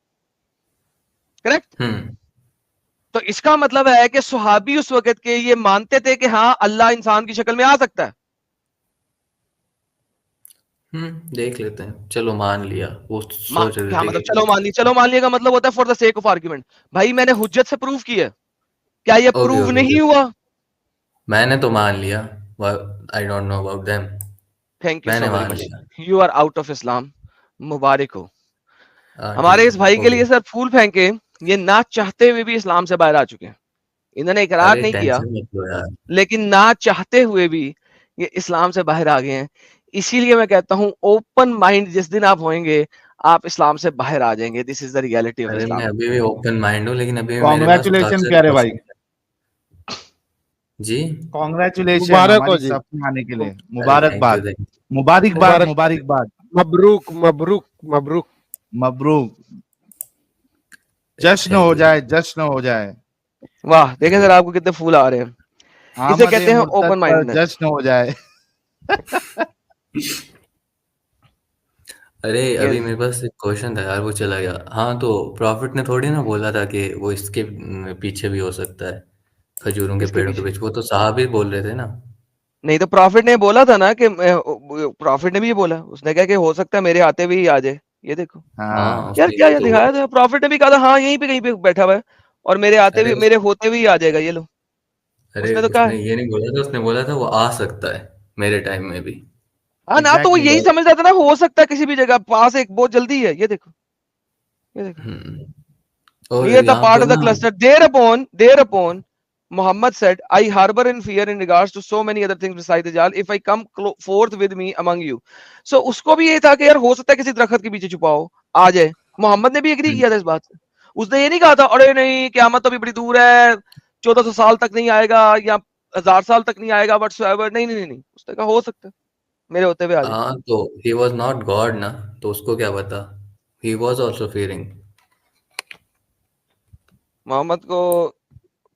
करेक्ट? तो इसका मतलब है कि सुहाबी उस वक्त के ये मानते थे कि हाँ अल्लाह इंसान की शक्ल में आ सकता है। देख लेते हैं, चलो मान लिया, वो सोच रहे क्या थे मतलब कि चलो मान ली? चलो मान लिया का मतलब होता है for the sake of argument. भाई मैंने हुज्जत से प्रूव किया, क्या ये ओके प्रूव ओके नहीं हुआ? मैंने तो मान लिया, I don't know about them, thank you so मैंने वेरी मान मच, लिया। You are out of Islam, मुबारक हो। हाँ ठीक हमारे है, इस भाई हो के लिए गया। सर फूल फेंके, ये ना चाहते हुए भी इस्लाम से बाहर आ चुके हैं। इन्होंने इकरार अरे नहीं किया, टेंशन मत लो यार। लेकिन ना चाहते हुए भी ये इस्लाम से बाहर आ गए हैं। इसीलिए मैं कहता हूं ओपन माइंड जिस दिन आप होंगे, आप इस्लाम से बाहर आ जाएंगे। This is the reality of अरे मैं इस्लाम। अभी भी ओपन माइंड हूँ, लेकिन अभी भी मेरे पास काफी कॉन्ग्रेचुलेशन सारे प्यारे भाई, क्वेश्चन है। जी। कॉन्ग्रेचुलेशन मुबारक हो हमारी जी। साथ में आने के लिए, अरे थैंक यू मुबारकबाद। Thank you. मुबारकबाद, मुबारक, मुबारकबाद, मबरूक मबरूक मबरूक। मबरूक। जश्न थैंक हो यू जाए, थैंक जश्न हो जाए। वाह, देखें यू। सर आपको कितने फूल आ रहे हैं। इसे आमद कहते हैं मुर्तद ओपन पर माइंडनेस। जश्न हो जाए। अरे ये अभी मेरे पास एक क्वेश्चन था यार, वो चला गया। हाँ तो प्रॉफिट ने थोड़ी ना बोला था कि वो इसके पीछे भी हो सकता है, खजूरों के किसके पेड़ों के पीछे? पीछे, वो तो साहब ही बोल रहे थे ना। नहीं तो प्रॉफिट ने बोला था ना कि प्रॉफिट ने भी ये बोला, उसने कहा कि हो सकता है मेरे आते हुए ही आ जाए। ये देखो हाँ हाँ, यार, उसने क्या यही ये तो बोला दिखाया था, प्रॉफिट ने भी कहा था हाँ यहीं पे कहीं पे बैठा हुआ है, और मेरे था। आते हुए, मेरे होते हुए ही आ जाएगा, ये लो। अरे उसने तो कहा उसने है। ये नहीं बोला था, उसने बोला था वो आ सकता है मेरे टाइम में भी। हाँ ना, तो वो एग्जैक्टली। यही तो समझ रहा था ना, हो सकता है किसी भी जगह पास, एक बहुत जल्दी है। ये देखो, ये देखो, और ये था यहाँ पार्ट पर ऑफ द ना, cluster, there upon Muhammad said, I harbor in fear in regards to so many other things besides Dajjal if I come forth with me among you. So उसको भी ये था कि यार हो सकता है किसी दरख्त के पीछे छुपा हो, आ जाए. मोहम्मद ने भी एग्री किया था इस बात से. उसने ये नहीं कहा था अरे नहीं क़यामत तो अभी बड़ी दूर है, 1400 साल तक नहीं आएगा या 1000 साल तक नहीं आएगा, व्हाटसोएवर. नहीं नहीं नहीं, उसने कहा हो सकता है मेरे होते हुए आ जाए. हाँ तो he was not God ना, तो उसको क्या पता. He was also fearing. Mohammad को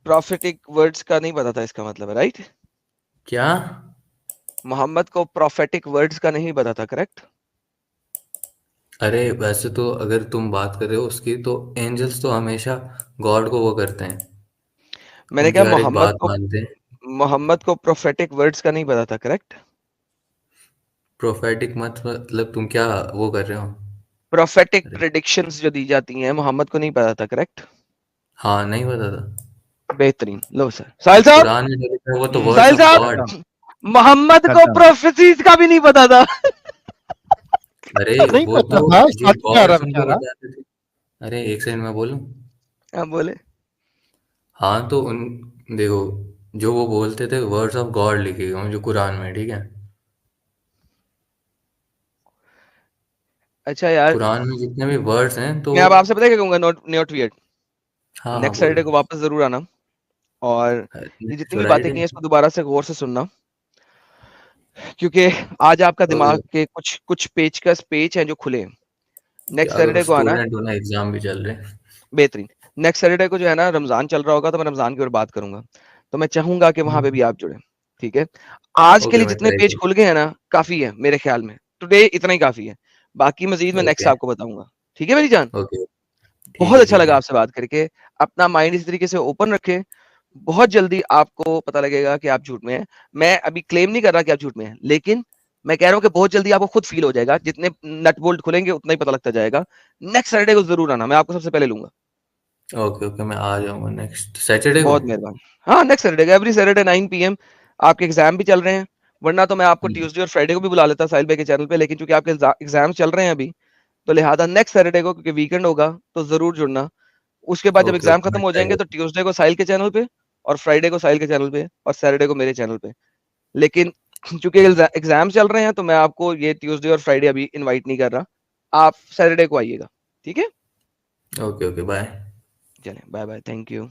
प्रोफेटिक वर्ड्स का नहीं पता था, इसका मतलब है, राइट? क्या? मोहम्मद को प्रोफेटिक वर्ड्स का नहीं पता था, करेक्ट? अरे वैसे तो अगर तुम बात कर रहे हो उसकी, तो एंजल्स तो हमेशा गॉड को वो करते हैं, मैंने उनकी कहा हर एक बात मानते हैं. मोहम्मद को प्रोफेटिक वर्ड्स का नहीं पता था, करेक्ट? प्रोफेटिक मतलब तुम क्या वो कर रहे हो? प्रोफेटिक प्रेडिक्शंस जो दी जाती हैं मोहम्मद को नहीं पता था, करेक्ट? हाँ नहीं पता था. बेहतरीन. लो सर, साहिल साहब, कुरान में जो लिखा है वो तो वर्ड्स साहिल ऑफ साहब, गॉड. मोहम्मद को प्रोफेसीज का भी नहीं पता था. अरे नहीं वो पता तो था, ये सच कह रहा गॉड्स उनको बेचारा. बताते थे. अरे एक सेकंड में बोलूं. हाँ बोले. हाँ तो उन देखो, जो वो बोलते थे वर्ड्स ऑफ गॉड लिखे हुए हैं जो कुरान में, ठीक है. अच्छा यार, कुरान में जितने भी वर्ड्स हैं तो मैं अब आपसे पता क्या कहूंगा, नॉट वियर्ड. हाँ नेक्स्ट सैटरडे को वापस जरूर आना और ये जितनी भी बातें की हैं इसको दोबारा से गौर से सुनना, क्योंकि आज आपका दिमाग के कुछ पेच हैं जो खुले हैं. नेक्स्ट सैटरडे को आना. स्टूडेंट होना, एग्जाम भी चल रहे हैं. बेहतरीन. नेक्स्ट सैटरडे को जो है ना रमजान चल रहा होगा, तो मैं रमजान की ओर बात करूंगा, तो मैं चाहूंगा कि वहां पे भी आप जुड़े. ठीक है, आज के लिए जितने पेज खुल गए हैं ना काफी है मेरे ख्याल में. टुडे इतना ही काफी है, बाकी मजीद मैं नेक्स्ट आपको बताऊंगा. ठीक है मेरी जान. बहुत अच्छा लगा आपसे बात करके. अपना माइंड इस तरीके से ओपन रखें, बहुत जल्दी आपको पता लगेगा कि आप झूठ में हैं. मैं अभी क्लेम नहीं कर रहा कि आप झूठ में हैं, लेकिन मैं कह रहा हूं कि बहुत जल्दी आपको खुद फील हो जाएगा. जितने नट बोल्ट खुलेंगे उतना ही पता लगता जाएगा. नेक्स्ट सैटरडे को जरूर आना, मैं आपको सबसे पहले लूंगा. ओके मैं आ जाऊंगा नेक्स्ट सैटरडे को. बहुत मेहरबानी. हाँ next Saturday, every Saturday 9 PM. आपके एग्जाम भी चल रहे हैं, वरना तो मैं आपको ट्यूसडे और फ्राइडे को भी बुला लेता साहिल भाई के चैनल पे, लेकिन चूंकि आपके एग्जाम चल रहे हैं अभी, तो लिहाजा नेक्स्ट सैटरडे को, क्योंकि वीकेंड होगा, तो जरूर जुड़ना. उसके बाद जब एग्जाम खत्म हो जाएंगे तो ट्यूसडे को साहिल के चैनल पे, और फ्राइडे को साहिल के चैनल पे, और सैटरडे को मेरे चैनल पे. लेकिन चूंकि एग्जाम चल रहे हैं तो मैं आपको ये ट्यूसडे और फ्राइडे अभी इनवाइट नहीं कर रहा. आप सैटरडे को आइएगा, ठीक है? Okay bye. चलें, बाय बाय, थैंक यू.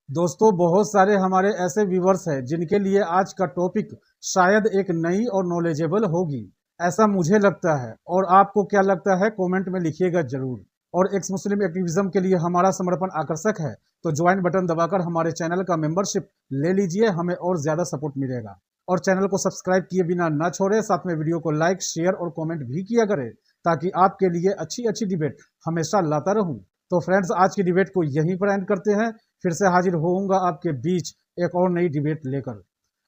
दोस्तों, बहुत सारे हमारे ऐसे व्यूवर्स हैं जिनके लिए आज का टॉपिक शायद एक नई और नॉलेजेबल होगी, ऐसा मुझे लगता है. और आपको क्या लगता है कमेंट में लिखिएगा जरूर. और एक्स मुस्लिम एक्टिविज्म के लिए हमारा समर्पण आकर्षक है, तो ज्वाइन बटन दबाकर हमारे चैनल का मेंबरशिप ले लीजिए, हमें और ज्यादा सपोर्ट मिलेगा. और चैनल को सब्सक्राइब किए बिना ना छोड़े, साथ में वीडियो को लाइक, शेयर और कमेंट भी किया करें, ताकि आपके लिए अच्छी अच्छी डिबेट हमेशा लाता रहूं. तो फ्रेंड्स, आज की डिबेट को यहीं पर एंड करते हैं. फिर से हाजिर होऊंगा आपके बीच एक और नई डिबेट लेकर.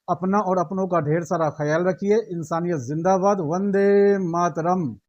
अपना और अपनों का ढेर सारा ख्याल रखिए. इंसानियत जिंदाबाद. वंदे मातरम.